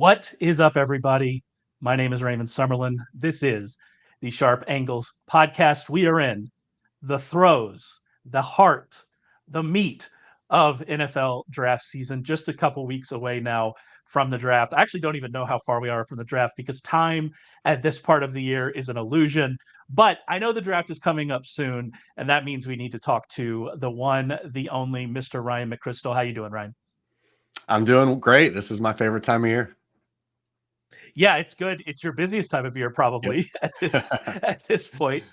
What is up, everybody? My name is Raymond Summerlin. This is the Sharp Angles podcast. We are in the throes, the heart, the meat of NFL draft season, just a couple weeks away now from the draft. I actually don't even know how far we are from the draft because time at this part of the year is an illusion. But I know the draft is coming up soon, and that means we need to talk to the one, the only Mr. Ryan McCrystal. How you doing, Ryan? I'm doing great. This is my favorite time of year. Yeah, it's good. It's your busiest time of year probably at this point.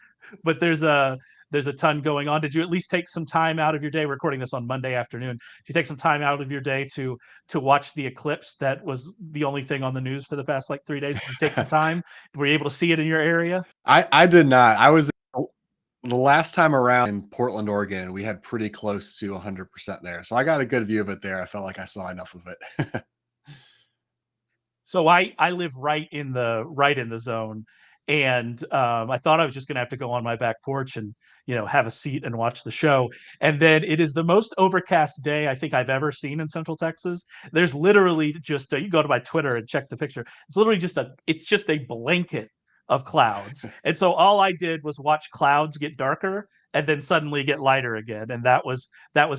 But there's a ton going on. Did you at least take some time out of your day? We're recording this on Monday afternoon. Did you take some time out of your day to watch the eclipse? That was the only thing on the news for the past like 3 days. Did you take some time? Were you able to see it in your area? I did not. I was the last time around in Portland, Oregon. We had pretty close to 100% there. So I got a good view of it there. I felt like I saw enough of it. So I live right in the zone, and I thought I was just gonna have to go on my back porch and have a seat and watch the show. And then it is the most overcast day I think I've ever seen in Central Texas. There's literally just you go to my Twitter and check the picture. It's literally just a blanket of clouds. And so all I did was watch clouds get darker and then suddenly get lighter again. And that was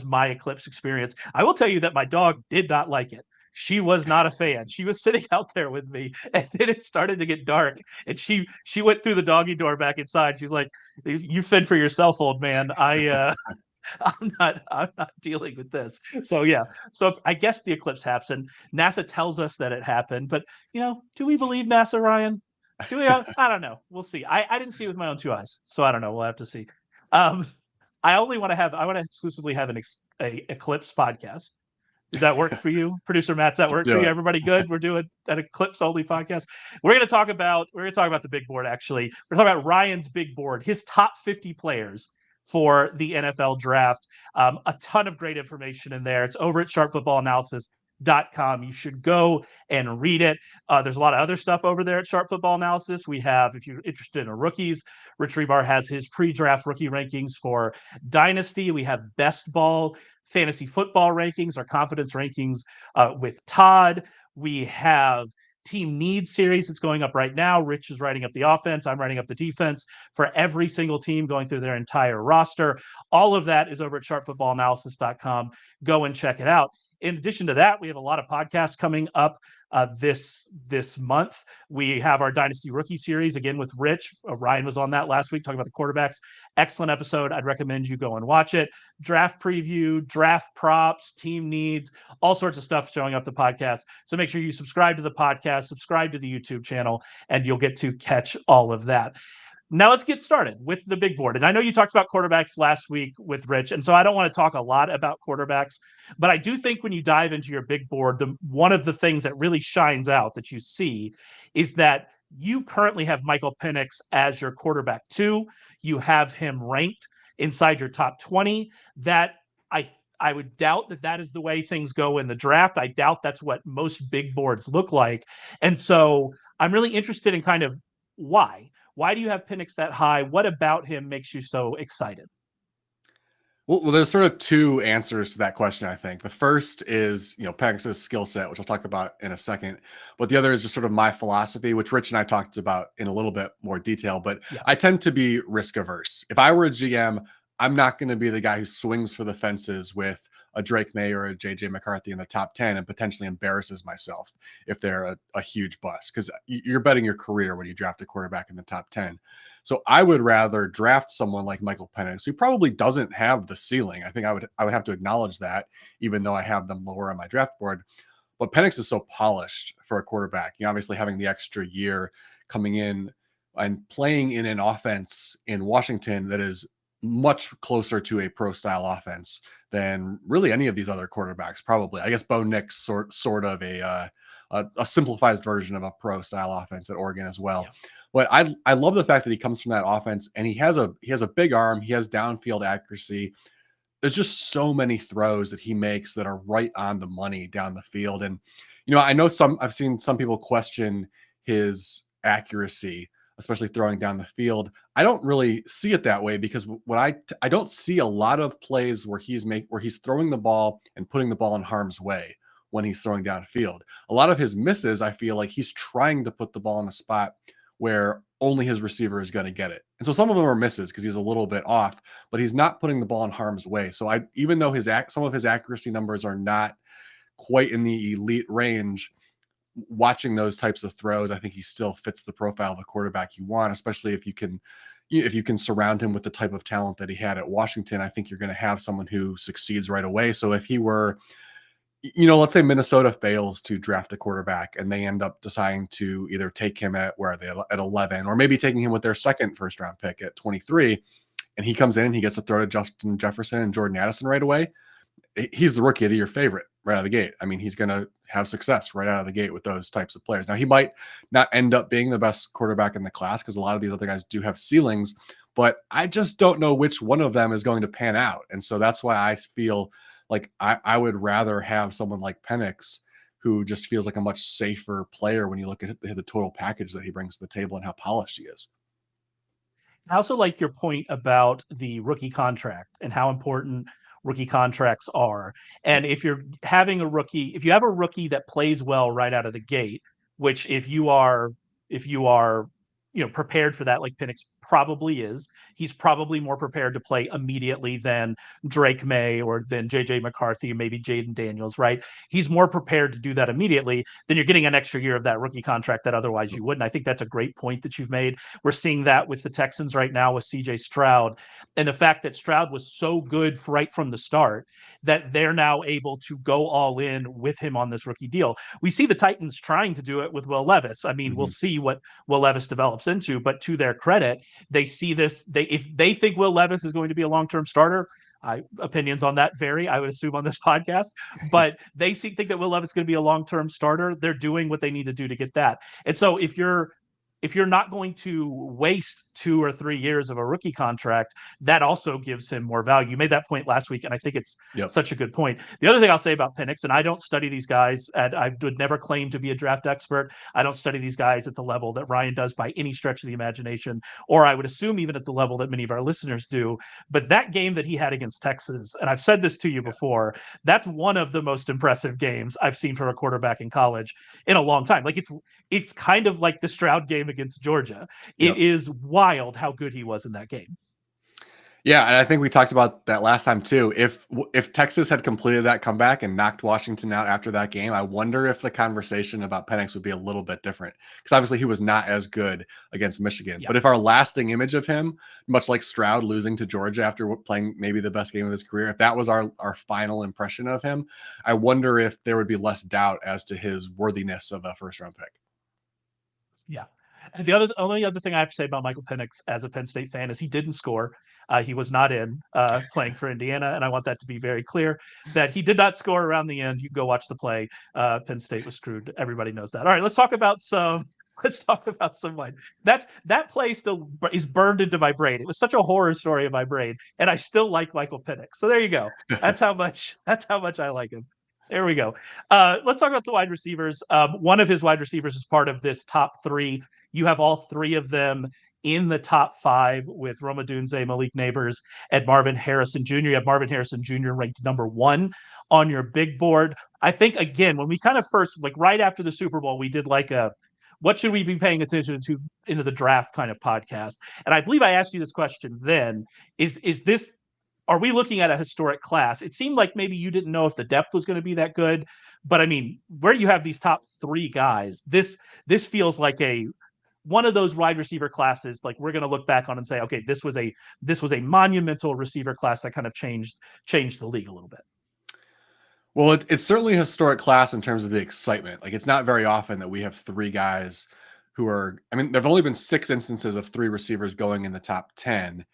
my eclipse experience. I will tell you that my dog did not like it. She was not a fan. She was sitting out there with me, and then it started to get dark, and she went through the doggy door back inside. She's like, "You fend for yourself, old man. I'm not dealing with this." So yeah. So I guess the eclipse happened. NASA tells us that it happened, but do we believe NASA, Ryan? Do we? I don't know. We'll see. I didn't see it with my own two eyes, so I don't know. We'll have to see. Um, I want to exclusively have a eclipse podcast. Does that work for you, producer Matt? Does that work for you? Everybody good? We're doing an eclipse only podcast. We're going to talk about the big board. Actually, we're talking about Ryan's big board, his top 50 players for the NFL draft. A ton of great information in there. It's over at sharpfootballanalysis.com. You should go and read it. There's a lot of other stuff over there at Sharp Football Analysis. We have, if you're interested in rookies, Rich Rebar has his pre-draft rookie rankings for Dynasty. We have Best Ball fantasy football rankings, our confidence rankings with Todd. We have team needs series that's going up right now. Rich is writing up the offense. I'm writing up the defense for every single team, going through their entire roster. All of that is over at sharpfootballanalysis.com. Go and check it out. In addition to that, we have a lot of podcasts coming up this month. We have our Dynasty Rookie Series, again, with Rich. Ryan was on that last week, talking about the quarterbacks. Excellent episode. I'd recommend you go and watch it. Draft preview, draft props, team needs, all sorts of stuff showing up the podcast. So make sure you subscribe to the podcast, subscribe to the YouTube channel, and you'll get to catch all of that. Now let's get started with the big board. And I know you talked about quarterbacks last week with Rich, and so I don't want to talk a lot about quarterbacks, but I do think when you dive into your big board, one of the things that really shines out that you see is that you currently have Michael Penix as your quarterback 2. You have him ranked inside your top 20. That I would doubt that is the way things go in the draft. I doubt that's what most big boards look like. And so I'm really interested in kind of why. Why do you have Penix that high? What about him makes you so excited? Well, there's sort of two answers to that question, I think. The first is, Penix's skill set, which I'll talk about in a second. But the other is just sort of my philosophy, which Rich and I talked about in a little bit more detail. But yeah, I tend to be risk averse. If I were a GM, I'm not going to be the guy who swings for the fences with a Drake May or a JJ McCarthy in the top 10 and potentially embarrasses myself if they're a huge bust, because you're betting your career when you draft a quarterback in the top 10. So I would rather draft someone like Michael Penix, who probably doesn't have the ceiling. I think I would have to acknowledge that, even though I have them lower on my draft board. But Penix is so polished for a quarterback. Obviously having the extra year coming in and playing in an offense in Washington that is much closer to a pro style offense than really any of these other quarterbacks. Probably, I guess Bo Nix sort of a simplified version of a pro style offense at Oregon as well. Yeah. But I love the fact that he comes from that offense, and he has a big arm. He has downfield accuracy. There's just so many throws that he makes that are right on the money down the field. And I know I've seen some people question his accuracy, especially throwing down the field. I don't really see it that way, because what I don't see a lot of plays where he's throwing the ball and putting the ball in harm's way. when he's throwing downfield. A lot of his misses, I feel like he's trying to put the ball in a spot where only his receiver is going to get it. And so some of them are misses because he's a little bit off, but he's not putting the ball in harm's way. So even though some of his accuracy numbers are not quite in the elite range, watching those types of throws, I think he still fits the profile of a quarterback you want, especially if you can surround him with the type of talent that he had at Washington. I think you're going to have someone who succeeds right away. So if he were, let's say Minnesota fails to draft a quarterback and they end up deciding to either take him at 11, or maybe taking him with their second first round pick at 23, and he comes in and he gets to throw to Justin Jefferson and Jordan Addison right away, he's the rookie of the year favorite right out of the gate. I mean, he's going to have success right out of the gate with those types of players. Now, he might not end up being the best quarterback in the class because a lot of these other guys do have ceilings, but I just don't know which one of them is going to pan out. And so that's why I feel like I would rather have someone like Penix, who just feels like a much safer player when you look at the total package that he brings to the table and how polished he is. I also like your point about the rookie contract and how important rookie contracts are. And if you have a rookie that plays well right out of the gate, which if you are prepared for that, like Penix probably is, he's probably more prepared to play immediately than Drake May or than JJ McCarthy, or maybe Jaden Daniels, right? He's more prepared to do that immediately. Then you're getting an extra year of that rookie contract that otherwise you wouldn't. I think that's a great point that you've made. We're seeing that with the Texans right now with CJ Stroud, and the fact that Stroud was so good right from the start that they're now able to go all in with him on this rookie deal. We see the Titans trying to do it with Will Levis. I mean, we'll see what Will Levis develops into, but to their credit, they see this. If they think Will Levis is going to be a long-term starter, opinions on that vary, I would assume, on this podcast, but they think that Will Levis is going to be a long-term starter. They're doing what they need to do to get that. And so if you're not going to waste 2 or 3 years of a rookie contract, that also gives him more value. You made that point last week, and I think it's such a good point. The other thing I'll say about Penix, and I don't study these guys, and I would never claim to be a draft expert. I don't study these guys at the level that Ryan does by any stretch of the imagination, or I would assume even at the level that many of our listeners do. But that game that he had against Texas, and I've said this to you before, that's one of the most impressive games I've seen from a quarterback in college in a long time. Like it's kind of like the Stroud game against Georgia. It is wild how good he was in that game. Yeah, and I think we talked about that last time too. If Texas had completed that comeback and knocked Washington out after that game, I wonder if the conversation about Penix would be a little bit different, because obviously he was not as good against Michigan. But if our lasting image of him, much like Stroud losing to Georgia after playing maybe the best game of his career, if that was our final impression of him, I wonder if there would be less doubt as to his worthiness of a first-round pick. Yeah. And the only other thing I have to say about Michael Penix as a Penn State fan is he didn't score. He was not in playing for Indiana, and I want that to be very clear that he did not score around the end. You can go watch the play. Penn State was screwed. Everybody knows that. All right, let's talk about some wine. That play still is burned into my brain. It was such a horror story in my brain, and I still like Michael Penix. So there you go. That's how much I like him. There we go. Let's talk about the wide receivers. One of his wide receivers is part of this top 3. You have all 3 of them in the top 5 with Rome Udunze, Malik Nabers, and Marvin Harrison Jr. You have Marvin Harrison Jr. ranked number 1 on your big board. I think, again, when we kind of first, like right after the Super Bowl, we did like a what should we be paying attention to into the draft kind of podcast. And I believe I asked you this question then. Are we looking at a historic class? It seemed like maybe you didn't know if the depth was going to be that good, but I mean, where you have these top 3 guys, this feels like one of those wide receiver classes, like we're going to look back on and say, okay, this was a monumental receiver class that kind of changed the league a little bit. Well, it's certainly a historic class in terms of the excitement. Like, it's not very often that we have 3 guys who are, I mean, there've only been 6 instances of 3 receivers going in the top 10.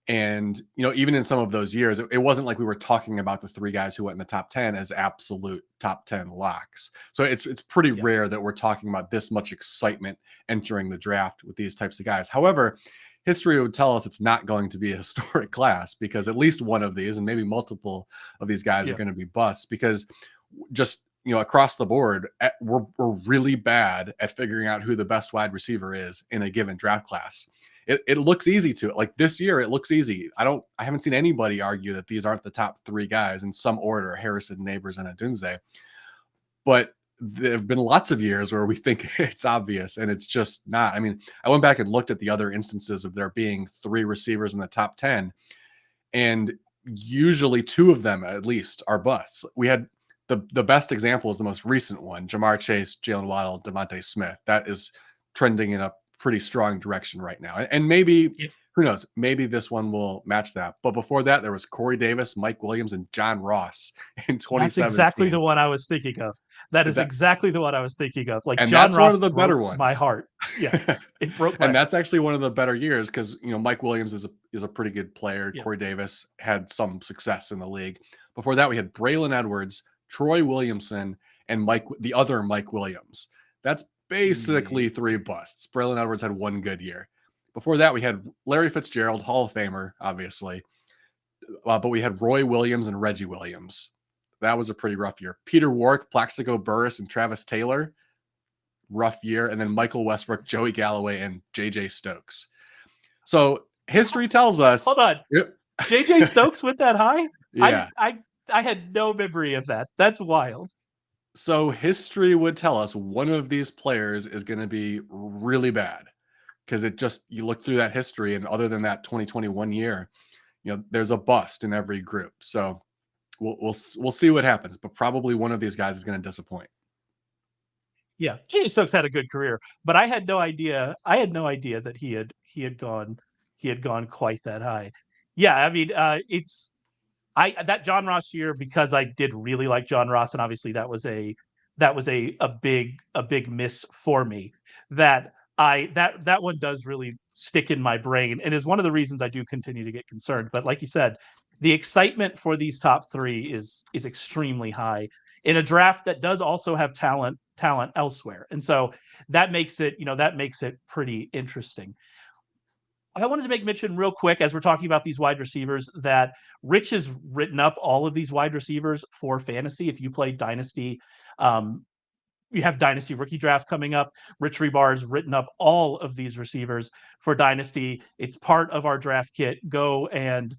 And, even in some of those years, it wasn't like we were talking about the 3 guys who went in the top 10 as absolute top 10 locks. So it's pretty rare that we're talking about this much excitement entering the draft with these types of guys. However, history would tell us it's not going to be a historic class, because at least one of these, and maybe multiple of these guys are going to be busts, because just, across the board, we're really bad at figuring out who the best wide receiver is in a given draft class. It looks easy to it. Like this year, it looks easy. I haven't seen anybody argue that these aren't the top 3 guys in some order: Harrison, Nabers, and Udunze. but there have been lots of years where we think it's obvious and it's just not. I mean, I went back and looked at the other instances of there being 3 receivers in the top 10, and usually 2 of them at least are busts. We had the best example is the most recent one: Jamar Chase, Jalen Waddle, Devontae Smith. That is trending in a pretty strong direction right now. And maybe, who knows, maybe this one will match that. But before that, there was Corey Davis, Mike Williams, and John Ross in 2017. That's exactly the one I was thinking of. That is exactly the one I was thinking of. Like, and John that's Ross one of the better ones. My heart. Yeah, it broke my And that's actually one of the better years because, Mike Williams is a pretty good player. Yeah. Corey Davis had some success in the league. Before that, we had Braylon Edwards, Troy Williamson, and the other Mike Williams. That's basically 3 busts. Braylon Edwards had 1 good year. Before that, we had Larry Fitzgerald, Hall of Famer, obviously. But we had Roy Williams and Reggie Williams. That was a pretty rough year. Peter Warrick, Plaxico Burress, and Travis Taylor, rough year. And then Michael Westbrook, Joey Galloway, and J.J. Stokes. So history tells us. Hold on. Yep. J.J. Stokes went that high? Yeah. I had no memory of that. That's wild. So history would tell us one of these players is going to be really bad, because you look through that history, and other than that 2021 year, there's a bust in every group. So we'll see what happens, but probably one of these guys is going to disappoint. Yeah, J.J. Stokes had a good career, but I had no idea. That he had gone quite that high. Yeah, I mean, that John Ross year, because I did really like John Ross, and obviously that was a big miss for me. That one does really stick in my brain, and is one of the reasons I do continue to get concerned. But like you said, the excitement for these top 3 is extremely high in a draft that does also have talent elsewhere, and so that makes it pretty interesting. I wanted to make mention real quick, as we're talking about these wide receivers, that Rich has written up all of these wide receivers for fantasy. If you play Dynasty, you have Dynasty Rookie Draft coming up. Rich Rebar has written up all of these receivers for Dynasty. It's part of our draft kit. Go and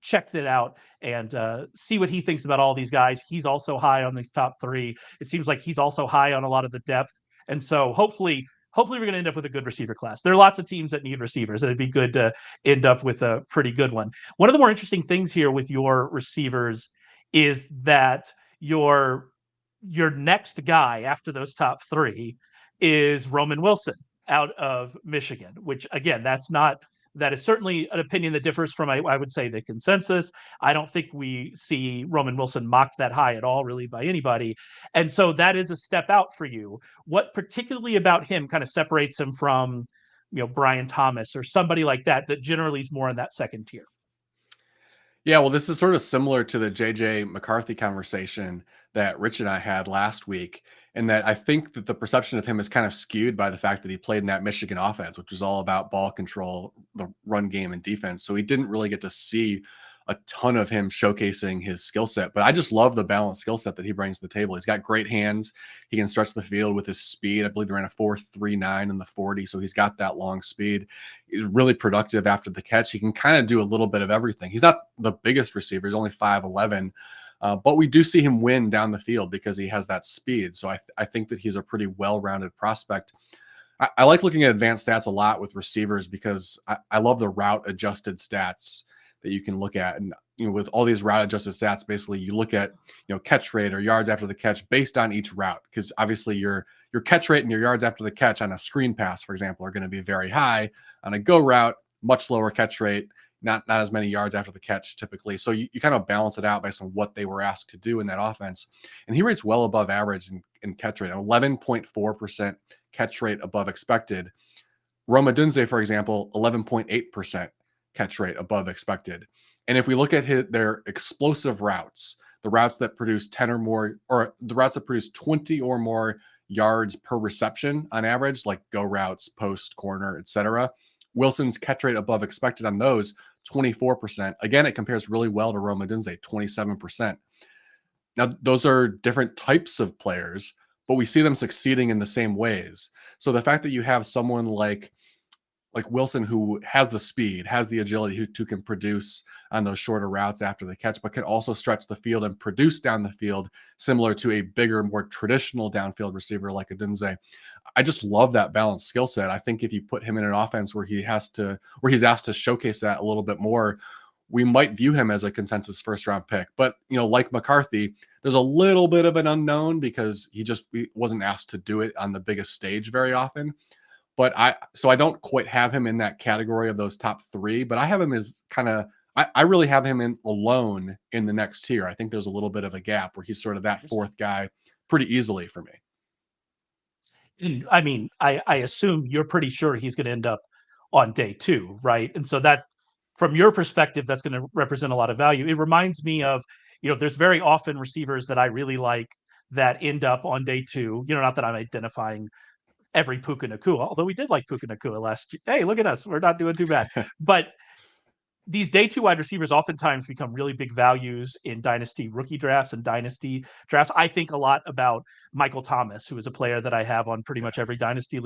check that out and see what he thinks about all these guys. He's also high on these top 3. It seems like he's also high on a lot of the depth, and so hopefully we're going to end up with a good receiver class. There are lots of teams that need receivers, and it'd be good to end up with a pretty good one. One of the more interesting things here with your receivers is that your next guy after those top 3 is Roman Wilson out of Michigan, which, again, that is certainly an opinion that differs from, I would say, the consensus. I don't think we see Roman Wilson mocked that high at all, really, by anybody. And so that is a step out for you. What particularly about him kind of separates him from, Brian Thomas or somebody like that generally is more in that second tier? Yeah, well, this is sort of similar to the JJ McCarthy conversation that Rich and I had last week, in that I think that the perception of him is kind of skewed by the fact that he played in that Michigan offense, which was all about ball control, the run game, and defense. So he didn't really get to see a ton of him showcasing his skill set. But I just love the balanced skill set that he brings to the table. He's got great hands. He can stretch the field with his speed. I believe he ran a 4.39 in the 40. So he's got that long speed. He's really productive after the catch. He can kind of do a little bit of everything. He's not the biggest receiver. He's only 5'11". But we do see him win down the field because he has that speed. So I think that he's a pretty well-rounded prospect. I like looking at advanced stats a lot with receivers because I love the route adjusted stats that you can look at. And, with all these route adjusted stats, basically you look at, catch rate or yards after the catch based on each route. Because obviously your catch rate and your yards after the catch on a screen pass, for example, are going to be very high. On a go route, much lower catch rate, not as many yards after the catch typically. So you kind of balance it out based on what they were asked to do in that offense. And he rates well above average in catch rate, 11.4% catch rate above expected. Rome Udunze, for example, 11.8% catch rate above expected. And if we look at their explosive routes, the routes that produce 10 or more, or the routes that produce 20 or more yards per reception on average, like go routes, post, corner, etc., Wilson's catch rate above expected on those, 24%. Again, it compares really well to Rome Odunze, 27%. Now, those are different types of players, but we see them succeeding in the same ways. So the fact that you have someone like Wilson, who has the speed, has the agility, who can produce on those shorter routes after the catch, but can also stretch the field and produce down the field, similar to a bigger, more traditional downfield receiver like Udunze. I just love that balanced skill set. I think if you put him in an offense where he's asked to showcase that a little bit more, we might view him as a consensus first round pick. But, like McCarthy, there's a little bit of an unknown because he wasn't asked to do it on the biggest stage very often. But I don't quite have him in that category of those top three, but I have him as I really have him in alone in the next tier. I think there's a little bit of a gap where he's sort of that fourth guy pretty easily for me. And I mean, I assume you're pretty sure he's going to end up on day 2, right? And so that, from your perspective, that's going to represent a lot of value. It reminds me of, there's very often receivers that I really like that end up on day 2. Not that I'm identifying every Puka Nacua, although we did like Puka Nacua last year. Hey, look at us. We're not doing too bad. But these day 2 wide receivers oftentimes become really big values in dynasty rookie drafts and dynasty drafts. I think a lot about Michael Thomas, who is a player that I have on pretty much every dynasty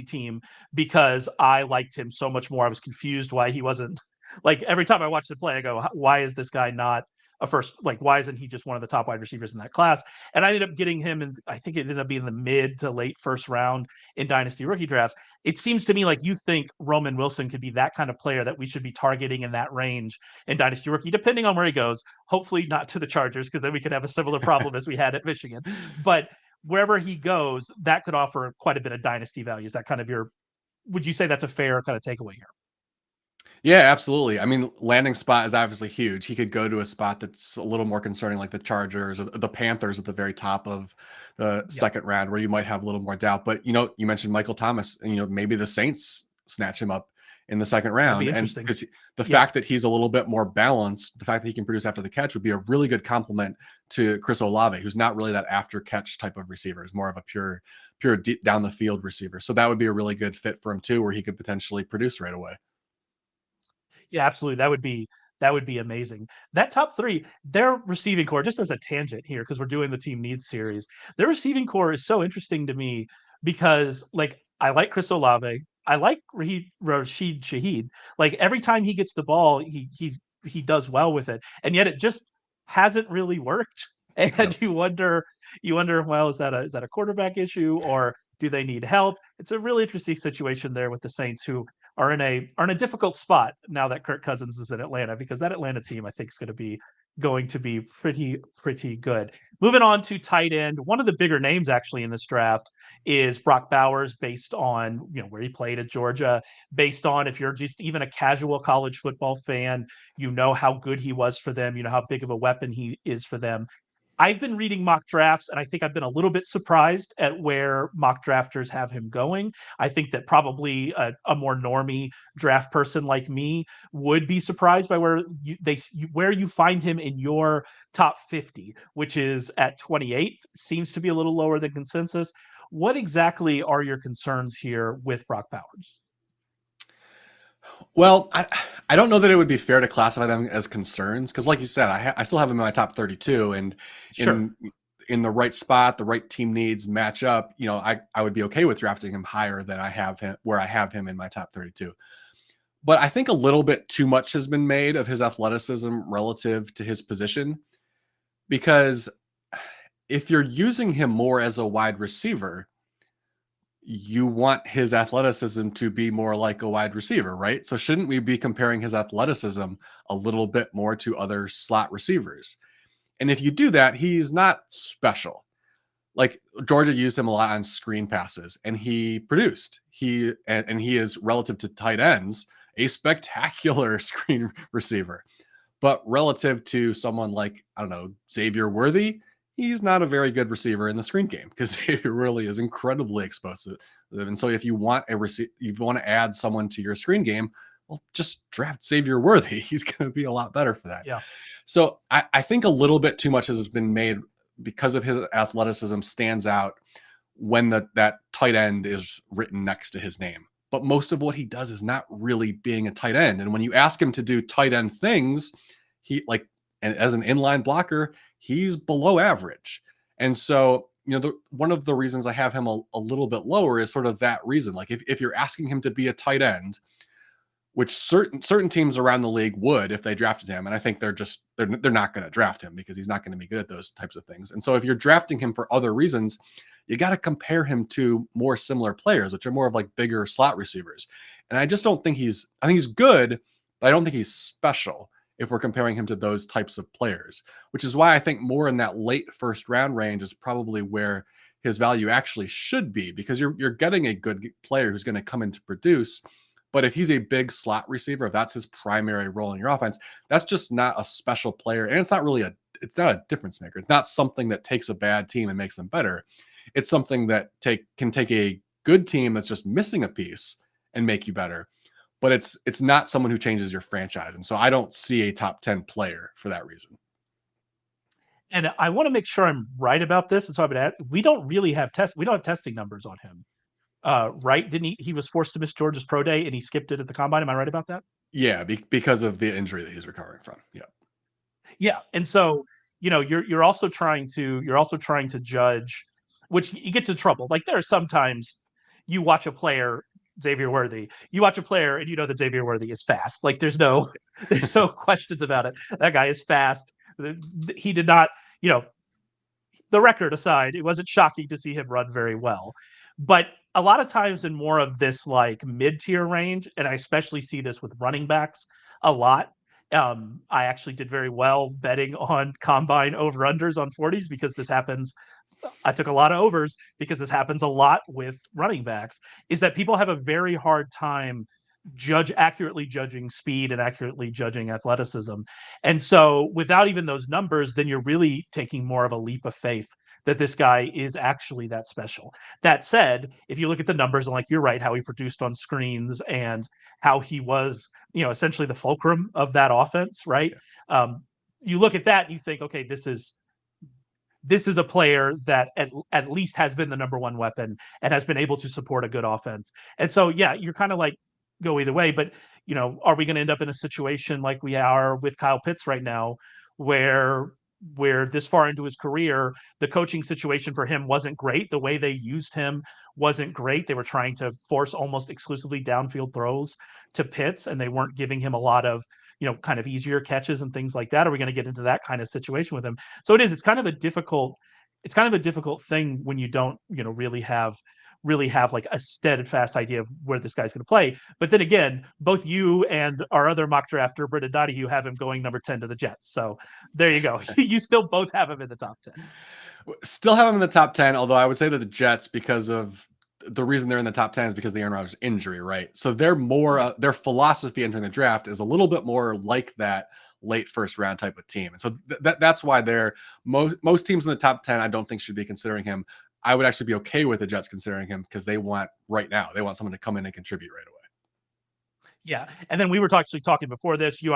team, because I liked him so much more. I was confused why he wasn't, like, every time I watch the play, I go, why is this guy not a first, like, why isn't he just one of the top wide receivers in that class? And I ended up getting him, and I think it ended up being the mid to late first round in dynasty rookie drafts. It seems to me like you think Roman Wilson could be that kind of player that we should be targeting in that range in dynasty rookie, depending on where he goes. Hopefully not to the Chargers, because then we could have a similar problem as we had at Michigan. But wherever he goes, that could offer quite a bit of dynasty value. Is that kind of would you say that's a fair kind of takeaway here? Yeah, absolutely. I mean, landing spot is obviously huge. He could go to a spot that's a little more concerning, like the Chargers or the Panthers at the very top of the second round, where you might have a little more doubt. But, you mentioned Michael Thomas, and, maybe the Saints snatch him up in the second round. And because the fact that he's a little bit more balanced, the fact that he can produce after the catch would be a really good compliment to Chris Olave, who's not really that after catch type of receiver. He's more of a pure deep down the field receiver. So that would be a really good fit for him too, where he could potentially produce right away. Yeah, absolutely. That would be amazing. That top 3, their receiving core, just as a tangent here, because we're doing the team needs series, their receiving core is so interesting to me because, like, I like Chris Olave. I like Rashid Shaheed. Like, every time he gets the ball, he does well with it. And yet it just hasn't really worked. And you wonder, well, is that a quarterback issue, or do they need help? It's a really interesting situation there with the Saints, who are in a difficult spot now that Kirk Cousins is in Atlanta, because that Atlanta team, I think, is going to be pretty good. Moving on to tight end, one of the bigger names actually in this draft is Brock Bowers, based on where he played at Georgia, based on, if you're just even a casual college football fan, how good he was for them, how big of a weapon he is for them. I've been reading mock drafts, and I think I've been a little bit surprised at where mock drafters have him going. I think that probably a more normie draft person like me would be surprised by where you find him in your top 50, which is at 28th. Seems to be a little lower than consensus. What exactly are your concerns here with Brock Bowers? Well, I don't know that it would be fair to classify them as concerns, because, like you said, I still have him in my top 32, and in the right spot, the right team needs match up. I would be okay with drafting him higher than I have him in my top 32. But I think a little bit too much has been made of his athleticism relative to his position, because if you're using him more as a wide receiver, you want his athleticism to be more like a wide receiver, right? So shouldn't we be comparing his athleticism a little bit more to other slot receivers? And if you do that, he's not special. Like, Georgia used him a lot on screen passes, and he produced. He is, relative to tight ends, a spectacular screen receiver. But relative to someone like, I don't know, Xavier Worthy, he's not a very good receiver in the screen game, because Xavier really is incredibly explosive. And so if you want to add someone to your screen game, well, just draft Xavier Worthy. He's going to be a lot better for that. Yeah. So I think a little bit too much has been made, because of his athleticism stands out when that tight end is written next to his name. But most of what he does is not really being a tight end. And when you ask him to do tight end things, and as an inline blocker, he's below average. And so one of the reasons I have him a little bit lower is sort of that reason. Like if you're asking him to be a tight end, which certain teams around the league would if they drafted him, and I think they're not going to draft him because he's not going to be good at those types of things. And so if you're drafting him for other reasons, you got to compare him to more similar players, which are more of like bigger slot receivers. And I just don't think I think he's good, but I don't think he's special if we're comparing him to those types of players, which is why I think more in that late first round range is probably where his value actually should be, because you're getting a good player who's going to come in to produce. But if he's a big slot receiver, if that's his primary role in your offense, that's just not a special player. And it's not a difference maker. It's not something that takes a bad team and makes them better. It's something that can take a good team that's just missing a piece and make you better. But it's not someone who changes your franchise. And so I don't see a top 10 player for that reason. And I want to make sure I'm right about this. And so we don't have testing numbers on him. Right? Didn't he was forced to miss Georgia's pro day and he skipped it at the combine. Am I right about that? Yeah, because of the injury that he's recovering from. Yeah. Yeah. And so, you're also trying to judge, which you get to trouble. Like there are sometimes you watch a player, Xavier Worthy, and you know that Xavier Worthy is fast. Like there's no questions about it. That guy is fast. He did not, the record aside, it wasn't shocking to see him run very well. But a lot of times in more of this like mid-tier range, and I especially see this with running backs a lot. I actually did very well betting on combine over-unders on 40s because this happens. I took a lot of overs because this happens a lot with running backs, is that people have a very hard time accurately judging speed and accurately judging athleticism. And so without even those numbers, then you're really taking more of a leap of faith that this guy is actually that special. That said, if you look at the numbers and like you're right, how he produced on screens and how he was, essentially the fulcrum of that offense, right? Yeah. You look at that and you think, okay, this is a player that at least has been the number one weapon and has been able to support a good offense. And so, yeah, you're kind of like go either way, but are we going to end up in a situation like we are with Kyle Pitts right now, where this far into his career, the coaching situation for him wasn't great. The way they used him wasn't great. They were trying to force almost exclusively downfield throws to Pitts, and they weren't giving him a lot of, kind of easier catches and things like that. Are we going to get into that kind of situation with him? So it's kind of a difficult thing when you don't, really have like a steadfast idea of where this guy's going to play. But then again, both you and our other mock drafter, Brendan Donahue, have him going number 10 to the Jets. So there you go. You still both have him in the top 10. Still have him in the top 10, although I would say that the Jets, because of the reason they're in the top 10 is because of the Aaron Rodgers injury, right? So they're more, their philosophy entering the draft is a little bit more like that late first round type of team. And so that's why most teams in the top 10, I don't think should be considering him. I would actually be okay with the Jets considering him because they want someone to come in and contribute right away. Yeah. And then we were actually talking before this. You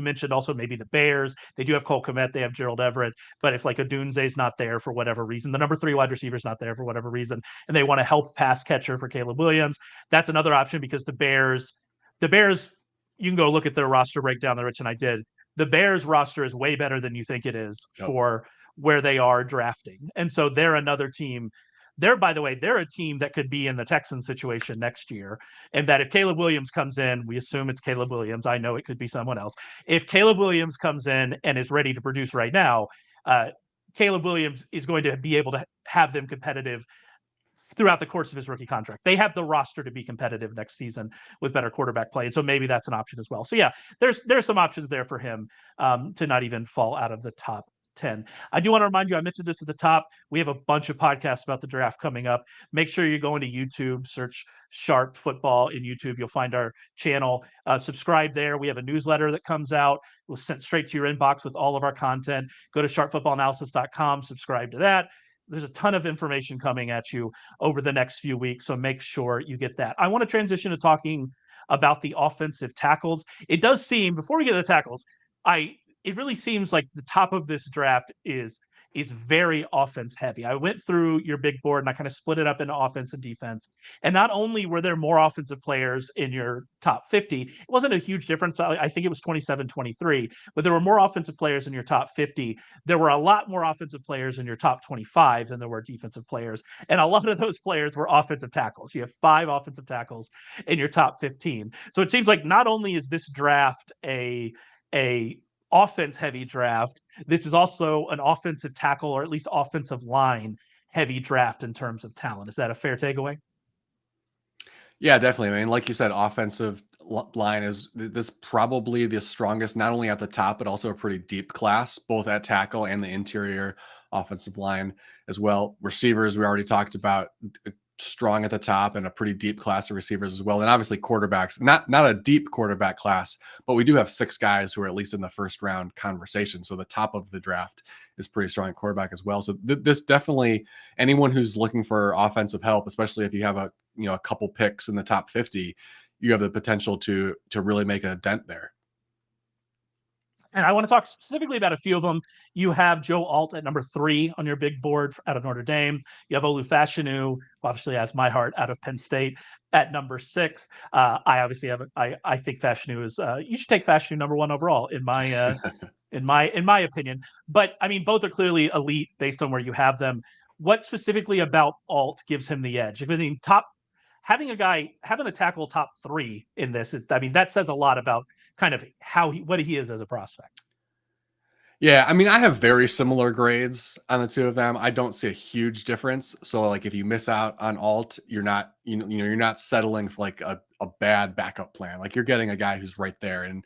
mentioned also maybe the Bears. They do have Cole Kmet. They have Gerald Everett. But if like Udunze is not there for whatever reason, the number 3 wide receiver is not there for whatever reason, and they want to help pass catcher for Caleb Williams, that's another option because the Bears, you can go look at their roster breakdown that Rich and I did. The Bears roster is way better than you think it is for where they are drafting. And so they're another team. By the way, they're a team that could be in the Texans situation next year. And that if Caleb Williams comes in, we assume it's Caleb Williams. I know it could be someone else. If Caleb Williams comes in and is ready to produce right now, Caleb Williams is going to be able to have them competitive throughout the course of his rookie contract. They have the roster to be competitive next season with better quarterback play. And so maybe that's an option as well. So yeah, there's some options there for him to not even fall out of the top 10. I do want to remind you, I mentioned this at the top. We have a bunch of podcasts about the draft coming up. Make sure you go into YouTube, search Sharp Football in YouTube. You'll find our channel. Subscribe there. We have a newsletter that comes out. It was sent straight to your inbox with all of our content. Go to sharpfootballanalysis.com, subscribe to that. There's a ton of information coming at you over the next few weeks, so make sure you get that. I want to transition to talking about the offensive tackles. It does seem, before we get to the tackles, it really seems like the top of this draft is very offense heavy. I went through your big board and I kind of split it up into offense and defense. And not only were there more offensive players in your top 50, it wasn't a huge difference. I think it was 27-23, but there were more offensive players in your top 50. There were a lot more offensive players in your top 25 than there were defensive players. And a lot of those players were offensive tackles. You have 5 offensive tackles in your top 15. So it seems like not only is this draft a offense heavy draft, this is also an offensive tackle or at least offensive line heavy draft in terms of talent. Is that a fair takeaway? Yeah, definitely. I mean, like you said, offensive line is this probably the strongest, not only at the top, but also a pretty deep class, both at tackle and the interior offensive line as well. Receivers, we already talked about, strong at the top and a pretty deep class of receivers as well. And obviously quarterbacks, not a deep quarterback class, but we do have 6 guys who are at least in the first round conversation. So the top of the draft is pretty strong at quarterback as well. So this definitely, anyone who's looking for offensive help, especially if you have a couple picks in the top 50, you have the potential to really make a dent there. And I want to talk specifically about a few of them. You have Joe Alt at number 3 on your big board out of Notre Dame. You have Olu Fashanu, who obviously has my heart, out of Penn State, at number 6. I obviously have. I think Fashanu is. You should take Fashanu number 1 overall in my in my opinion. But I mean, both are clearly elite based on where you have them. What specifically about Alt gives him the edge? I mean, having a tackle top 3 in this, I mean, that says a lot about kind of what he is as a prospect. Yeah, I mean, I have very similar grades on the two of them. I don't see a huge difference. So like if you miss out on Alt, you're not, you're not settling for like a bad backup plan. Like you're getting a guy who's right there. And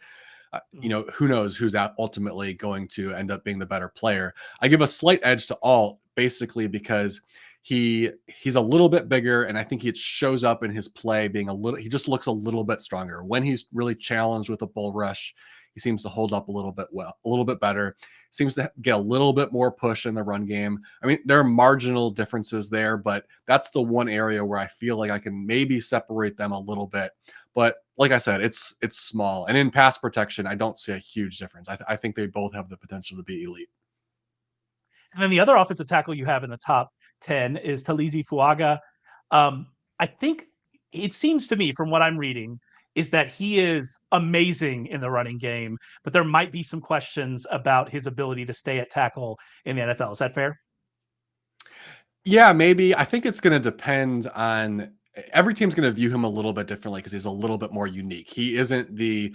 who knows who's ultimately going to end up being the better player. I give a slight edge to Alt basically because he's a little bit bigger, and I think it shows up in his play being he just looks a little bit stronger. When he's really challenged with a bull rush, he seems to hold up a little bit better. Seems to get a little bit more push in the run game. I mean, there are marginal differences there, but that's the one area where I feel like I can maybe separate them a little bit. But like I said, it's small. And in pass protection, I don't see a huge difference. I think they both have the potential to be elite. And then the other offensive tackle you have in the top 10 is Talizi Fuaga. I think it seems to me from what I'm reading is that he is amazing in the running game, but there might be some questions about his ability to stay at tackle in the NFL. Is that fair? Yeah, maybe. I think it's going to depend on every team's going to view him a little bit differently because he's a little bit more unique. He isn't the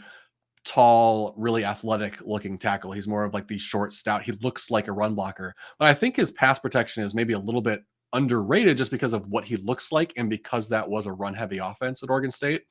tall, really athletic looking tackle. He's more of like the short, stout. He looks like a run blocker, but I think his pass protection is maybe a little bit underrated just because of what he looks like and because that was a run heavy offense at Oregon State.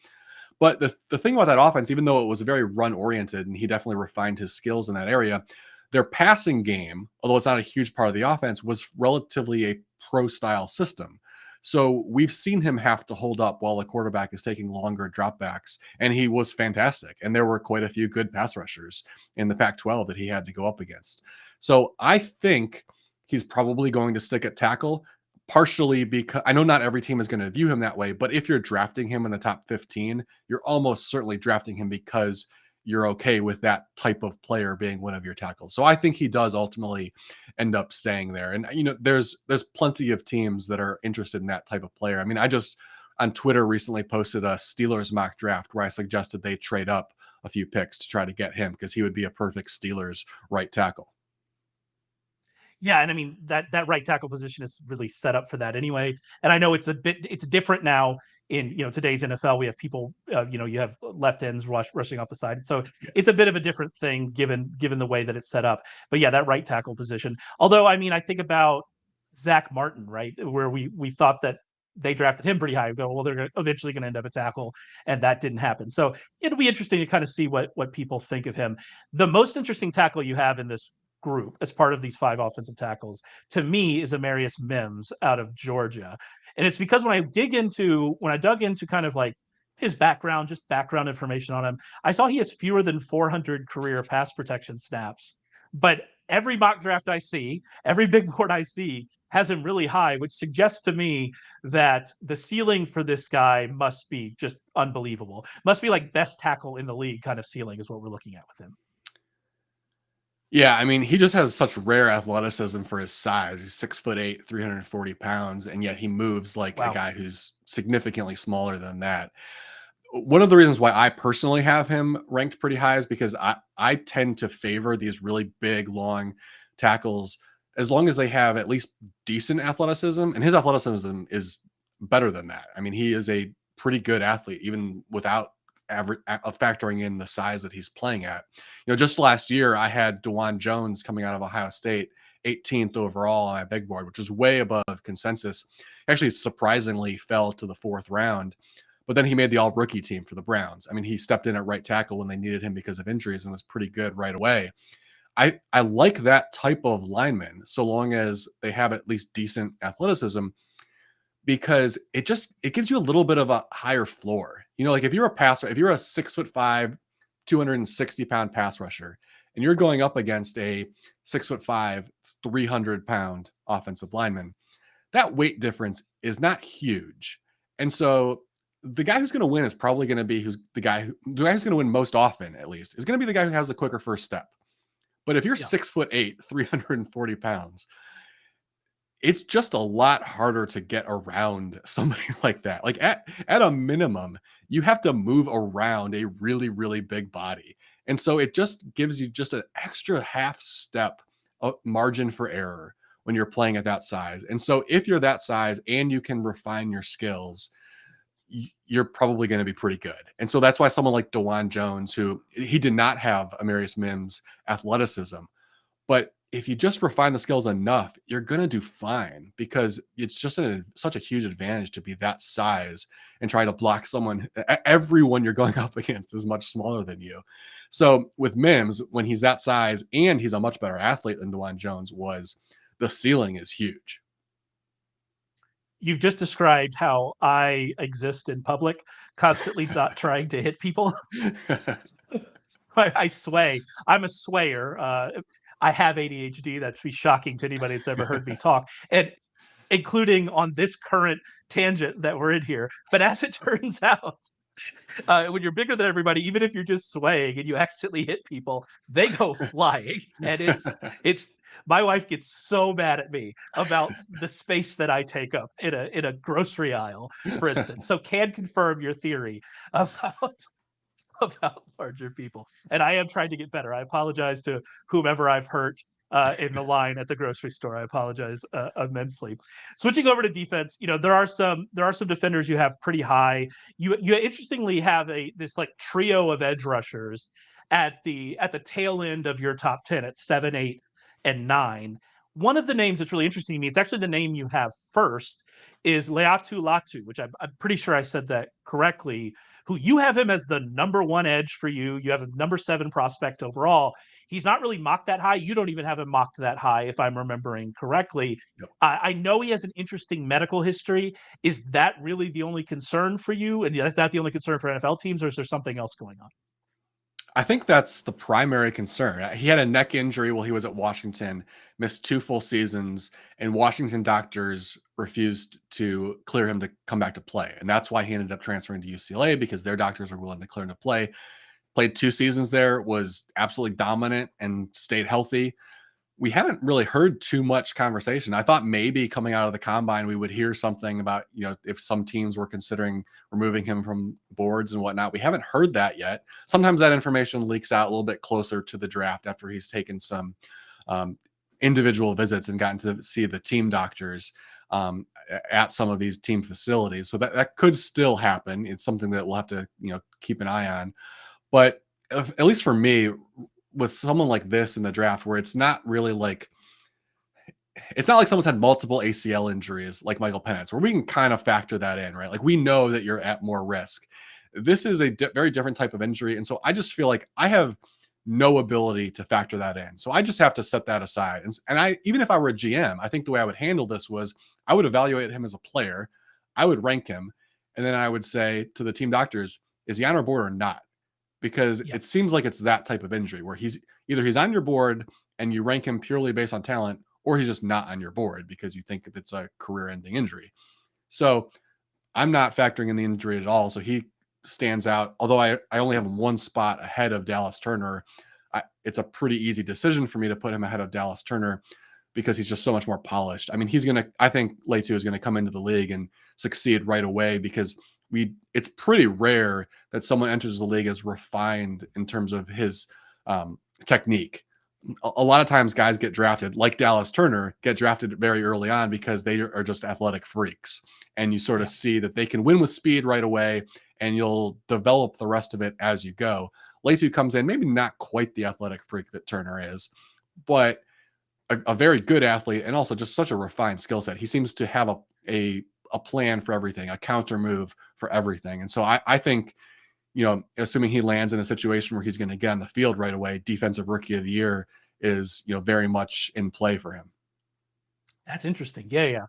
But the thing about that offense, even though it was very run oriented and he definitely refined his skills in that area, their passing game, although it's not a huge part of the offense, was relatively a pro style system. So we've seen him have to hold up while the quarterback is taking longer dropbacks, and he was fantastic. And there were quite a few good pass rushers in the Pac-12 that he had to go up against. So I think he's probably going to stick at tackle, partially because I know not every team is going to view him that way, but if you're drafting him in the top 15, you're almost certainly drafting him because you're okay with that type of player being one of your tackles. So I think he does ultimately end up staying there. And there's plenty of teams that are interested in that type of player. I mean, I just on Twitter recently posted a Steelers mock draft where I suggested they trade up a few picks to try to get him because he would be a perfect Steelers right tackle. Yeah, and I mean that right tackle position is really set up for that anyway. And I know it's different now in today's NFL. We have people, you have left ends rushing off the side, so it's a bit of a different thing given the way that it's set up. But yeah, that right tackle position. Although I mean, I think about Zach Martin, right, where we thought that they drafted him pretty high. We go, well, they're eventually going to end up a tackle, and that didn't happen. So it'll be interesting to kind of see what people think of him. The most interesting tackle you have in this group as part of these 5 offensive tackles to me is Amarius Mims out of Georgia. And it's because when I dug into kind of like his background, just background information on him, I saw he has fewer than 400 career pass protection snaps. But every mock draft I see, every big board I see has him really high, which suggests to me that the ceiling for this guy must be just unbelievable. Must be like best tackle in the league kind of ceiling is what we're looking at with him. Yeah, I mean, he just has such rare athleticism for his size. He's 6'8", 340 pounds, and yet he moves like a Wow. guy who's significantly smaller than that. One of the reasons why I personally have him ranked pretty high is because I tend to favor these really big, long tackles as long as they have at least decent athleticism, and his athleticism is better than that. I mean, he is a pretty good athlete, even without factoring in the size that he's playing at. Just last year, I had DeJuan Jones coming out of Ohio State, 18th overall on my big board, which is way above consensus. Actually, surprisingly fell to the 4th round. But then he made the all-rookie team for the Browns. I mean, he stepped in at right tackle when they needed him because of injuries and was pretty good right away. I like that type of lineman so long as they have at least decent athleticism, because it gives you a little bit of a higher floor. Like if you're a 6'5", 260-pound pass rusher, and you're going up against a 6'5", 300-pound offensive lineman, that weight difference is not huge. And so the guy who's going to win is probably going to be the guy who's going to win most often, at least, is going to be the guy who has the quicker first step. But if you're 6'8", 340 pounds, it's just a lot harder to get around somebody like that. Like at a minimum, you have to move around a really, really big body. And so it just gives you just an extra half step of margin for error when you're playing at that size. And so if you're that size and you can refine your skills, you're probably going to be pretty good. And so that's why someone like DeJuan Jones, who he did not have Amarius Mims' athleticism, but if you just refine the skills enough, you're going to do fine, because it's just such a huge advantage to be that size and try to block someone. Everyone you're going up against is much smaller than you. So with Mims, when he's that size and he's a much better athlete than DeJuan Jones was, the ceiling is huge. You've just described how I exist in public, constantly not trying to hit people. I sway. I'm a swayer. I have ADHD. That should be shocking to anybody that's ever heard me talk, and including on this current tangent that we're in here. But as it turns out, when you're bigger than everybody, even if you're just swaying and you accidentally hit people, they go flying. And it's my wife gets so mad at me about the space that I take up in a grocery aisle, for instance. So can confirm your theory about larger people. And I am trying to get better. I apologize to whomever I've hurt in the line at the grocery store. I apologize immensely. Switching over to defense, there are some defenders you have pretty high. You interestingly have this like trio of edge rushers at the tail end of your top 10 at 7, 8, and 9. One of the names that's really interesting to me, it's actually the name you have first, is Leatu Latu, which I'm pretty sure I said that correctly, who you have him as the number 1 edge for you. You have a number 7 prospect overall. He's not really mocked that high. You don't even have him mocked that high, if I'm remembering correctly. Yep. I know he has an interesting medical history. Is that really the only concern for you? And is that the only concern for NFL teams, or is there something else going on? I think that's the primary concern. He had a neck injury while he was at Washington, missed 2 full seasons, and Washington doctors refused to clear him to come back to play. And that's why he ended up transferring to UCLA, because their doctors were willing to clear him to play. Played 2 seasons there, was absolutely dominant and stayed healthy. We haven't really heard too much conversation. I thought maybe coming out of the combine, we would hear something about, if some teams were considering removing him from boards and whatnot. We haven't heard that yet. Sometimes that information leaks out a little bit closer to the draft after he's taken some individual visits and gotten to see the team doctors at some of these team facilities. So that could still happen. It's something that we'll have to, keep an eye on. But at least for me, with someone like this in the draft, where it's not like someone's had multiple ACL injuries like Michael Penix, where we can kind of factor that in, right? Like we know that you're at more risk. This is a very different type of injury. And so I just feel like I have no ability to factor that in. So I just have to set that aside. And even if I were a GM, I think the way I would handle this was I would evaluate him as a player. I would rank him. And then I would say to the team doctors, is he on our board or not? Because it seems like it's that type of injury where he's on your board and you rank him purely based on talent, or he's just not on your board because you think it's a career-ending injury. So I'm not factoring in the injury at all. So he stands out. Although I only have 1 spot ahead of Dallas Turner, it's a pretty easy decision for me to put him ahead of Dallas Turner because he's just so much more polished. I mean, I think Letu is going to come into the league and succeed right away because it's pretty rare that someone enters the league as refined in terms of his technique. A lot of times guys get drafted like Dallas Turner get drafted very early on because they are just athletic freaks. And you sort of see that they can win with speed right away and you'll develop the rest of it as you go. Letu comes in, maybe not quite the athletic freak that Turner is, but a very good athlete and also just such a refined skill set. He seems to have a plan for everything, a counter move for everything. And so I think, assuming he lands in a situation where he's going to get on the field right away, defensive rookie of the year is, very much in play for him. That's interesting. Yeah.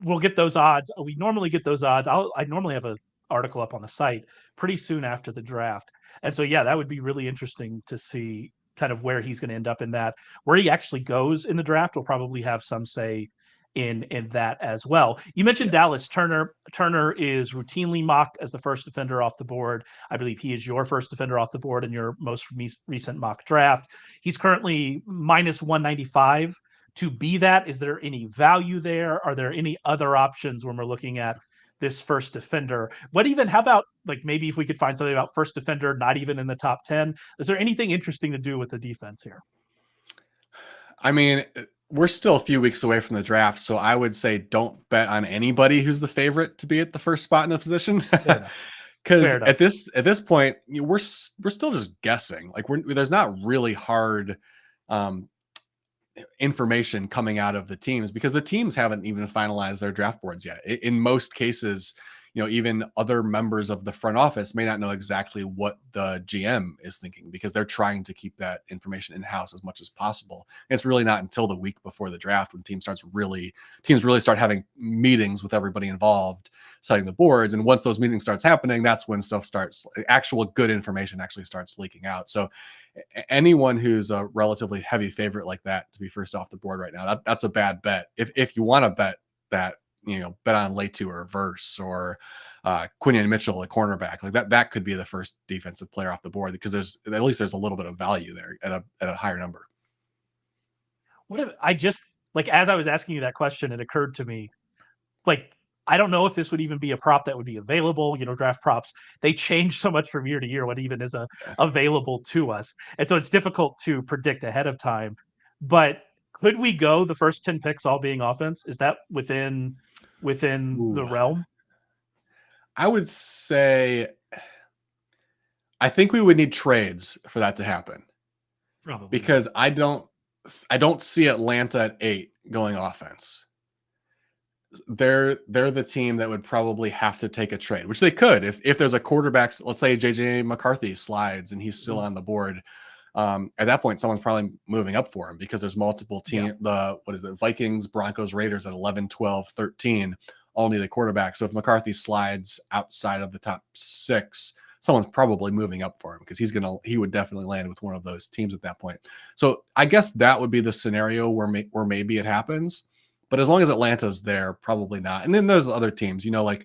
We'll get those odds. We normally get those odds. I normally have an article up on the site pretty soon after the draft. And so, yeah, that would be really interesting to see kind of where he's going to end up in that. Where he actually goes in the draft will probably have some say in that as well. You mentioned Dallas Turner. Turner is routinely mocked as the first defender off the board. I believe he is your first defender off the board in your most recent mock draft. He's currently minus 195 to be that. Is there any value there? Are there any other options when we're looking at this first defender? How about like maybe if we could find something about first defender, not even in the top 10, is there anything interesting to do with the defense here? I mean, we're still a few weeks away from the draft, so I would say don't bet on anybody who's the favorite to be at the first spot in the position. Because at this point, we're still just guessing. Like there's not really hard information coming out of the teams because the teams haven't even finalized their draft boards yet. In most cases, even other members of the front office may not know exactly what the GM is thinking because they're trying to keep that information in-house as much as possible. And it's really not until the week before the draft when teams really start having meetings with everybody involved, setting the boards. And once those meetings starts happening, that's when actual good information actually starts leaking out. So anyone who's a relatively heavy favorite like that to be first off the board right now, that's a bad bet. If you want to bet that, bet on Letu or Verse or Quinion Mitchell, a cornerback like that could be the first defensive player off the board because there's a little bit of value there at a higher number. What if I just as I was asking you that question, it occurred to me, I don't know if this would even be a prop that would be available. Draft props, they change so much from year to year, what even is available to us. And so it's difficult to predict ahead of time. But could we go the first 10 picks all being offense? Is that within the realm? I would say I think we would need trades for that to happen. Probably. Because I don't see Atlanta at 8 going offense. They're the team that would probably have to take a trade, which they could if there's a quarterback. Let's say JJ McCarthy slides and he's still on the board. At that point, someone's probably moving up for him because there's multiple teams. Vikings, Broncos, Raiders at 11, 12, 13 all need a quarterback. So if McCarthy slides outside of the top 6, someone's probably moving up for him because he would definitely land with one of those teams at that point. So I guess that would be the scenario where maybe it happens. But as long as Atlanta's there, probably not. And then there's other teams, who knows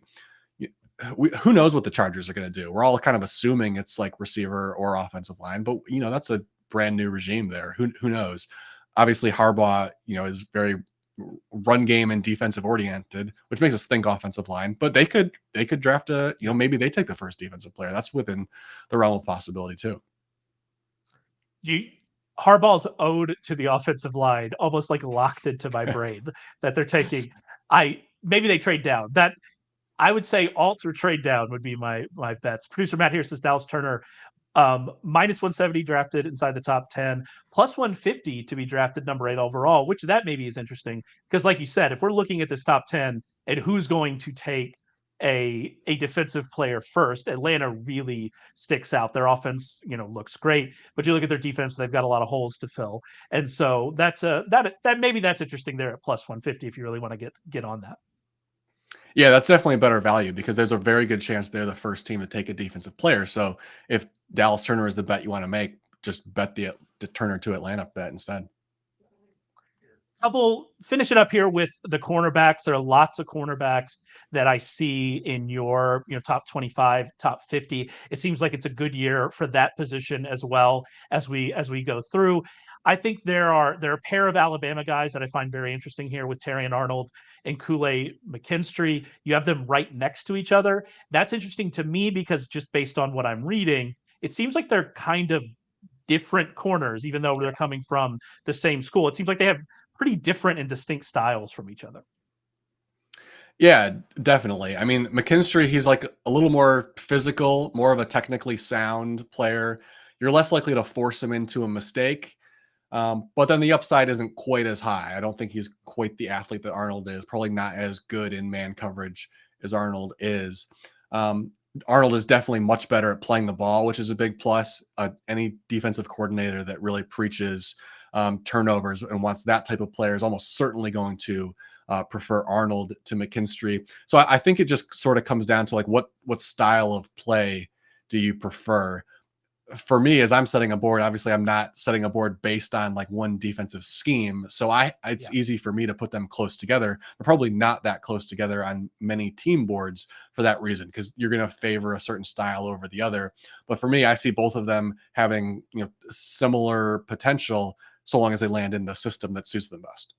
what the Chargers are going to do. We're all kind of assuming it's like receiver or offensive line, but that's a brand new regime there. Who knows? Obviously Harbaugh, is very run game and defensive oriented, which makes us think offensive line, but they could draft maybe they take the first defensive player. That's within the realm of possibility too. Harbaugh's ode to the offensive line almost locked into my brain that they're taking. Maybe they trade down. That I would say alt or trade down would be my bets. Producer Matt here says Dallas Turner minus 170 drafted inside the top 10, plus 150 to be drafted number 8 overall, which that maybe is interesting because, like you said, if we're looking at this top 10 and who's going to take a defensive player first, Atlanta really sticks out. Their offense, looks great, but you look at their defense, they've got a lot of holes to fill. And so that's maybe that's interesting there at plus 150 if you really want to get on that. Yeah, that's definitely a better value because there's a very good chance they're the first team to take a defensive player. So if Dallas Turner is the bet you want to make, just bet the Turner to Atlanta bet instead. Finish it up here with the cornerbacks. There are lots of cornerbacks that I see in your top 25, top 50. It seems like it's a good year for that position as well as we go through. I think there are a pair of Alabama guys that I find very interesting here with Terrion Arnold and Kool-Aid McKinstry. You have them right next to each other. That's interesting to me because just based on what I'm reading, it seems like they're kind of different corners, even though they're coming from the same school. It seems like they have pretty different and distinct styles from each other. Yeah, definitely. I mean, McKinstry, he's like a little more physical, more of a technically sound player. You're less likely to force him into a mistake. But then the upside isn't quite as high. I don't think he's quite the athlete that Arnold is, probably not as good in man coverage as Arnold is. Arnold is definitely much better at playing the ball, which is a big plus. Any defensive coordinator that really preaches turnovers and wants that type of player is almost certainly going to prefer Arnold to McKinstry. So I think it just sort of comes down to like what style of play do you prefer? For me, as I'm setting a board, obviously I'm not setting a board based on like one defensive scheme. So it's easy for me to put them close together. They're probably not that close together on many team boards for that reason, because you're going to favor a certain style over the other. But for me, I see both of them having, similar potential so long as they land in the system that suits them best.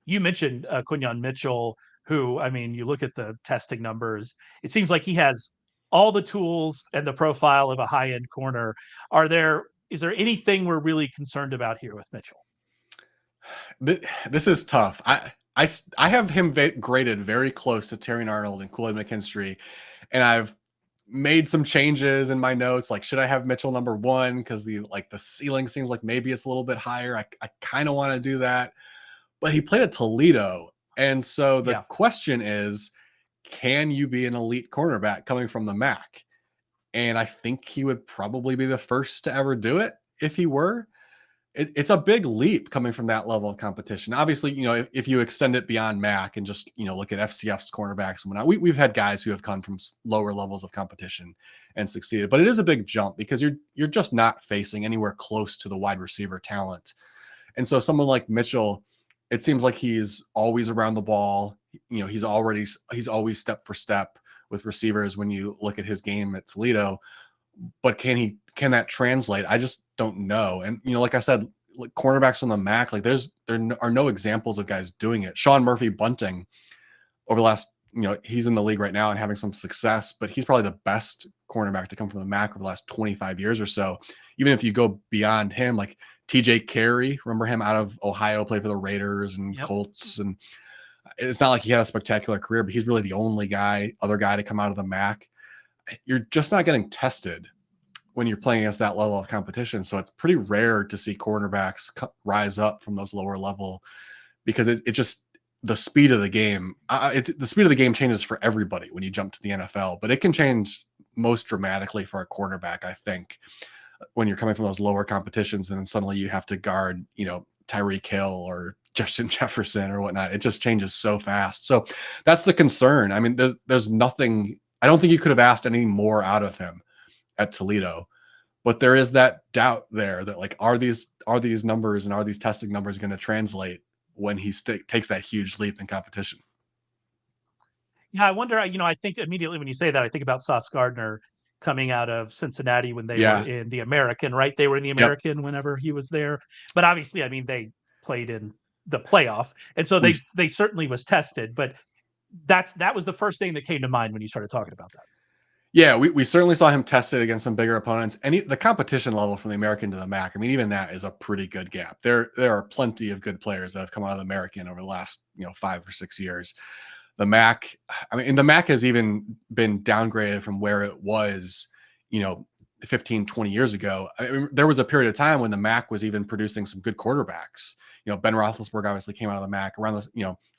You mentioned Quinyon Mitchell, who, I mean, you look at the testing numbers, it seems like he has all the tools and the profile of a high-end corner. Is there anything we're really concerned about here with Mitchell? This is tough. I have him graded very close to Terrion Arnold and Kool-Aid McKinstry, and I've made some changes in my notes. Like, should I have Mitchell number 1? Because the ceiling seems like maybe it's a little bit higher. I kind of want to do that, but he played at Toledo, and so the question is, can you be an elite cornerback coming from the MAC? And I think he would probably be the first to ever do it if he were. It's a big leap coming from that level of competition. Obviously, if you extend it beyond MAC and just, look at FCF's cornerbacks and whatnot, we've had guys who have come from lower levels of competition and succeeded, but it is a big jump because you're just not facing anywhere close to the wide receiver talent. And so someone like Mitchell, it seems like he's always around the ball. He's always step for step with receivers when you look at his game at Toledo. But can that translate? I just don't know. And like I said, like cornerbacks from the MAC, like there are no examples of guys doing it. Sean Murphy Bunting over the last, he's in the league right now and having some success, but he's probably the best cornerback to come from the MAC over the last 25 years or so. Even if you go beyond him, like TJ Carey, remember him out of Ohio, played for the Raiders and Colts. And it's not like he had a spectacular career, but he's really the only other guy to come out of the MAC. You're just not getting tested when you're playing against that level of competition. So it's pretty rare to see cornerbacks rise up from those lower level, because it just, the speed of the game, the speed of the game changes for everybody when you jump to the NFL, but it can change most dramatically for a quarterback, I think, when you're coming from those lower competitions and then suddenly you have to guard, Tyreek Hill or Justin Jefferson or whatnot. It just changes so fast. So that's the concern. I mean, there's nothing, I don't think you could have asked any more out of him at Toledo, but there is that doubt there that like, are these numbers and are these testing numbers going to translate when he takes that huge leap in competition? Yeah, I wonder, I think immediately when you say that, I think about Sauce Gardner coming out of Cincinnati when they were in the American, right? They were in the American whenever he was there. But obviously, I mean, they played in the playoff. And so they certainly was tested, but that was the first thing that came to mind when you started talking about that. Yeah, we certainly saw him tested against some bigger opponents. And the competition level from the American to the MAC, I mean, even that is a pretty good gap. There are plenty of good players that have come out of the American over the last 5 or 6 years. The MAC, I mean, and the MAC has even been downgraded from where it was, 15, 20 years ago. I mean, there was a period of time when the MAC was even producing some good quarterbacks. Ben Roethlisberger obviously came out of the MAC. Around this,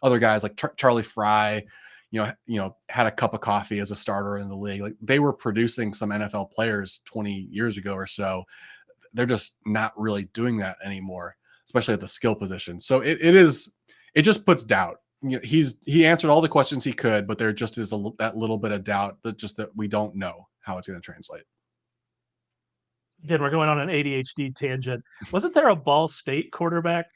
other guys like Charlie Fry, had a cup of coffee as a starter in the league. Like they were producing some NFL players 20 years ago or so. They're just not really doing that anymore, especially at the skill position. So it just puts doubt. He answered all the questions he could, but there just is that little bit of doubt that we don't know how it's going to translate. Again, we're going on an ADHD tangent. Wasn't there a Ball State quarterback?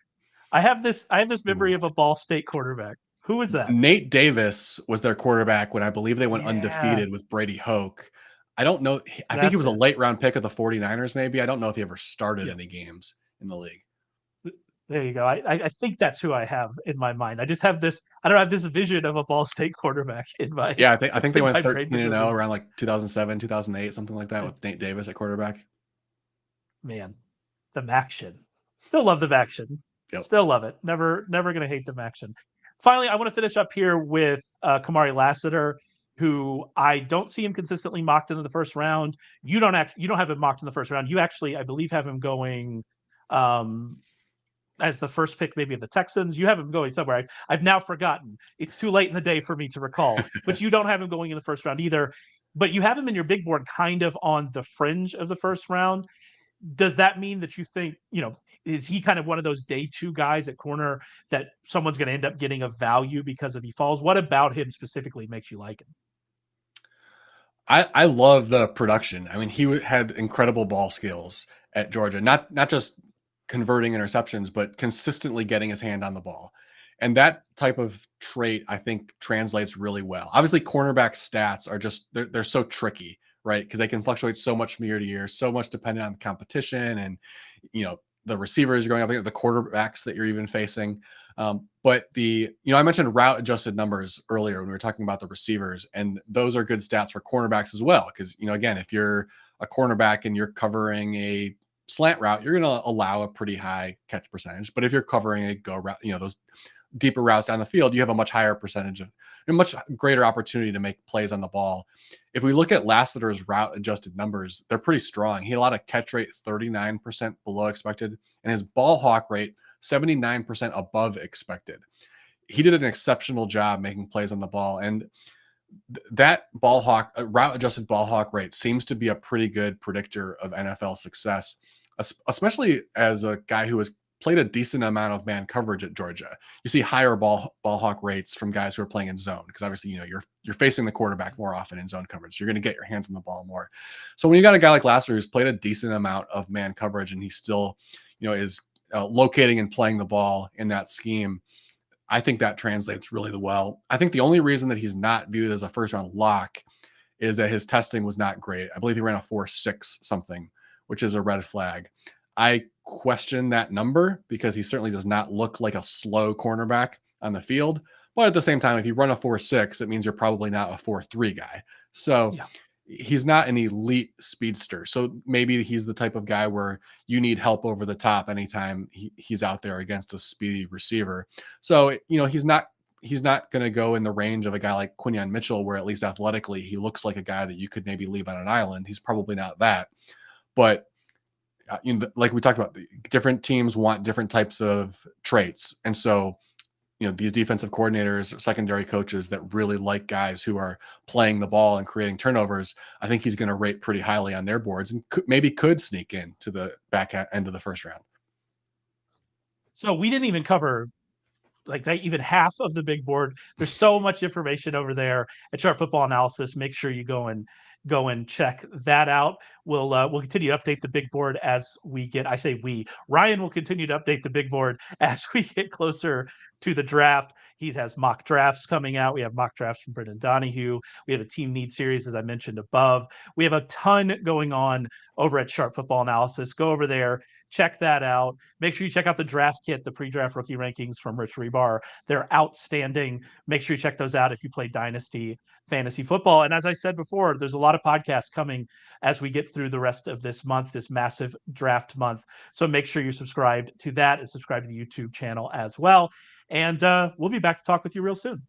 I have this memory of a Ball State quarterback. Who was that? Nate Davis was their quarterback when I believe they went Yeah, undefeated with Brady Hoke. I don't know. I think he that's was a it. late round pick of the 49ers, maybe. I don't know if he ever started Yeah. any games in the league. There you go. I think that's who I have in my mind. I just have this. I don't have this vision of a Ball State quarterback in my. Yeah, I think they in went my brain 13 for and some 0 reason. around like 2007, 2008, something like that, with Nate Davis at quarterback. Man, the action. Still love the action. Yep. Still love it. Never gonna hate the action. Finally, I want to finish up here with Kamari Lassiter, who I don't see him consistently mocked into the first round. You don't have him mocked in the first round. You actually, I believe, have him going as the first pick, maybe of the Texans. You have him going somewhere. I've now forgotten. It's too late in the day for me to recall. But you don't have him going in the first round either. But you have him in your big board kind of on the fringe of the first round. Does that mean that you think, is he kind of one of those day two guys at corner that someone's going to end up getting a value because if he falls? What about him specifically makes you like him? I love the production. I mean, he had incredible ball skills at Georgia, not just converting interceptions, but consistently getting his hand on the ball. And that type of trait, I think, translates really well. Obviously, cornerback stats are just, they're so tricky, right? Because they can fluctuate so much from year to year, so much depending on competition and, the receivers you're going up against, the quarterbacks that you're even facing. But I mentioned route adjusted numbers earlier when we were talking about the receivers, and those are good stats for cornerbacks as well. Because, again, if you're a cornerback and you're covering a slant route, you're going to allow a pretty high catch percentage. But if you're covering a go route, those deeper routes down the field, you have a much higher percentage of a much greater opportunity to make plays on the ball. If we look at Lassiter's route adjusted numbers, they're pretty strong. He had a lot of catch rate, 39% below expected, and his ball hawk rate, 79% above expected. He did an exceptional job making plays on the ball. And that ball hawk route adjusted ball hawk rate seems to be a pretty good predictor of NFL success, especially as a guy who has played a decent amount of man coverage at Georgia. You see higher ball hawk rates from guys who are playing in zone because obviously you're facing the quarterback more often in zone coverage. So you're going to get your hands on the ball more. So when you got a guy like Lassiter who's played a decent amount of man coverage and he still is locating and playing the ball in that scheme, I think that translates really well. I think the only reason that he's not viewed as a first round lock is that his testing was not great. I believe he ran a 4.6 something, which is a red flag. I question that number because he certainly does not look like a slow cornerback on the field. But at the same time, if you run a 4.6, it means you're probably not a 4.3 guy. So he's not an elite speedster. So maybe he's the type of guy where you need help over the top anytime he's out there against a speedy receiver. So, he's not going to go in the range of a guy like Quinyon Mitchell, where at least athletically, he looks like a guy that you could maybe leave on an island. He's probably not that. But like we talked about, different teams want different types of traits. And so, these defensive coordinators, secondary coaches that really like guys who are playing the ball and creating turnovers, I think he's going to rate pretty highly on their boards and could sneak in to the back end of the first round. So we didn't even cover even half of the big board. There's so much information over there at Sharp Football Analysis. Make sure you go and check that out. We'll continue to update the big board as we get. I say we. Ryan will continue to update the big board as we get closer to the draft. He has mock drafts coming out. We have mock drafts from Brendan Donahue. We have a team need series, as I mentioned above. We have a ton going on over at Sharp Football Analysis. Go over there. Check that out. Make sure you check out the draft kit, the pre-draft rookie rankings from Rich Rebar. They're outstanding. Make sure you check those out if you play Dynasty Fantasy Football. And as I said before, there's a lot of podcasts coming as we get through the rest of this month, this massive draft month. So make sure you're subscribed to that and subscribe to the YouTube channel as well. And we'll be back to talk with you real soon.